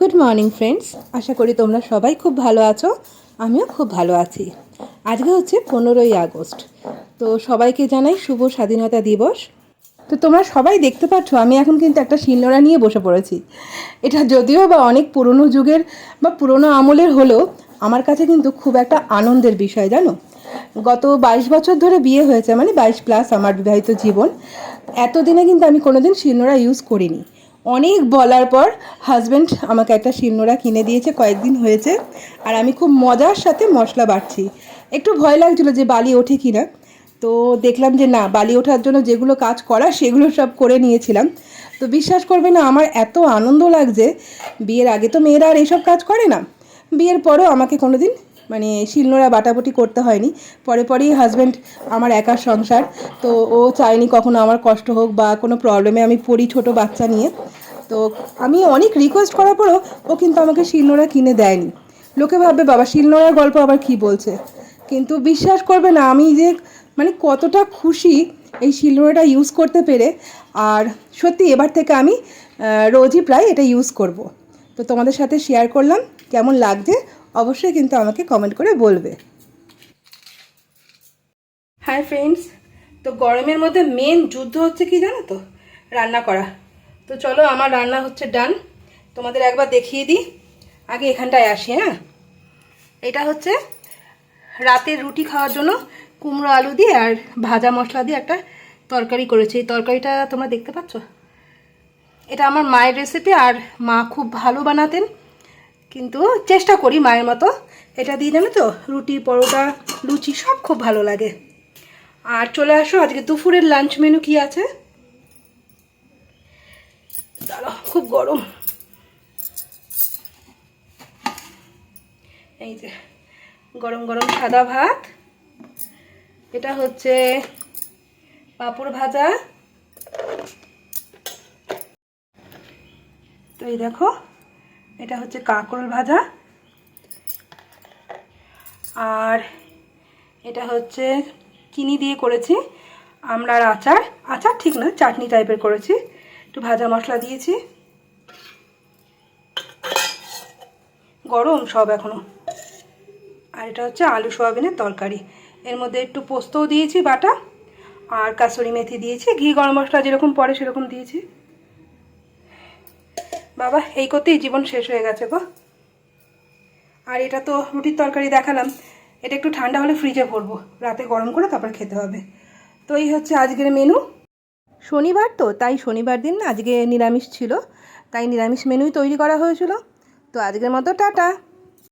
Good morning friends, আশা করি তোমরা সবাই খুব ভালো আছো। আমিও খুব ভালো আছি। আজকে হচ্ছে 15ই আগস্ট। তো সবাইকে জানাই শুভ স্বাধীনতা দিবস। তো তোমরা সবাই দেখতে পাচ্ছ আমি এখন কিন্তু একটা শিলনোড়া নিয়ে বসে পড়েছি। এটা যদিও বা অনেক পুরনো যুগের বা পুরনো আমলের হলেও আমার কাছে কিন্তু খুব একটা আনন্দের বিষয়, জানো। গত 22 বছর ধরে বিয়ে হয়েছে, মানে 22+ আমার বিবাহিত জীবন। এতদিনে কিন্তু আমি কোনোদিন শিলনোড়া ইউজ করিনি। অনেক বলার পর হাজব্যান্ড আমাকে একটা শিলনোড়া কিনে দিয়েছে, কয়েকদিন হয়েছে। আর আমি খুব মজার সাথে মশলা বাটছি। একটু ভয় লাগছিলো যে বালি ওঠে কিনা, তো দেখলাম যে না, বালি ওঠার জন্য যেগুলো কাজ করা সেগুলো সব করে নিয়েছিলাম। তো বিশ্বাস করবে না, আমার এত আনন্দ লাগছে। বিয়ের আগে তো মেয়েরা আর এইসব কাজ করে না, বিয়ের পরেও আমাকে কোনো দিন মানে শিলনোড়া বাটাবুটি করতে হয়নি। পরেই হাজব্যান্ড, আমার একার সংসার, তো ও চায়নি কখনো আমার কষ্ট হোক বা কোনো প্রবলেমে আমি পড়ি ছোটো বাচ্চা নিয়ে। তো আমি অনেক রিকোয়েস্ট করার পরও ও কিন্তু আমাকে শিলনোড়া কিনে দেয়নি। লোকে ভাববে বাবা শিলনোড়ার গল্প আবার কি বলছে, কিন্তু বিশ্বাস করবে না আমি যে মানে কতটা খুশি এই শিলনোড়াটা ইউজ করতে পেরে। আর সত্যি এবার থেকে আমি রোজই প্রায় এটা ইউজ করব। তো তোমাদের সাথে শেয়ার করলাম, কেমন লাগছে অবশ্যই কিন্তু আমাকে কমেন্ট করে বলবে। হাই ফ্রেন্ডস, তো গরমের মধ্যে মেন যুদ্ধ হচ্ছে কি জানো তো, রান্না করা। তো চলো আমার রান্না হচ্ছে ডান, তোমাদের একবার দেখিয়ে দিই। আগে এখানটায় আসি। হ্যাঁ, এটা হচ্ছে রাতের রুটি খাওয়ার জন্য কুমড়ো আলু দিয়ে আর ভাজা মশলা দিয়ে একটা তরকারি করেছি। এই তরকারিটা তোমরা দেখতে পাচ্ছ, এটা আমার মায়ের রেসিপি, আর মা খুব ভালো বানাতেন, কিন্তু চেষ্টা করি মায়ের মতো। এটা দিয়ে জানো তো রুটি, পরোটা, লুচি সব খুব ভালো লাগে। আর চলে আসো আজকে দুপুরের লাঞ্চ মেনু কি আছে। দাঁড়াও, খুব গরম। এই যে গরম গরম সাদা ভাত, এটা হচ্ছে পাঁপড় ভাজা, তো এই দেখো এটা হচ্ছে কাঁকরোল ভাজা, আর এটা হচ্ছে চিনি দিয়ে করেছি আমড়ার আচার। আচার ঠিক না, চাটনি টাইপের করেছি, একটু ভাজা মশলা দিয়েছি। গরম সব এখনো। আর এটা হচ্ছে আলু সোয়াবিনের তরকারি, এর মধ্যে একটু পোস্তও দিয়েছি বাটা, আর কাসুরি মেথি দিয়েছি, ঘি গরম মশলা যেরকম পড়ে সেরকম দিয়েছি। বাবা এই করতেই জীবন শেষ হয়ে গেছে গো। আর এটা তো রুটির তরকারি দেখালাম, এটা একটু ঠান্ডা হলে ফ্রিজে ভরবো, রাতে গরম করে তারপর খেতে হবে। তো এই হচ্ছে আজকের মেনু। শনিবার তো, তাই শনিবার দিন না আজকে নিরামিষ ছিল, তাই নিরামিষ মেনুই তৈরি করা হয়েছিল। তো আজকের মতো টাটা।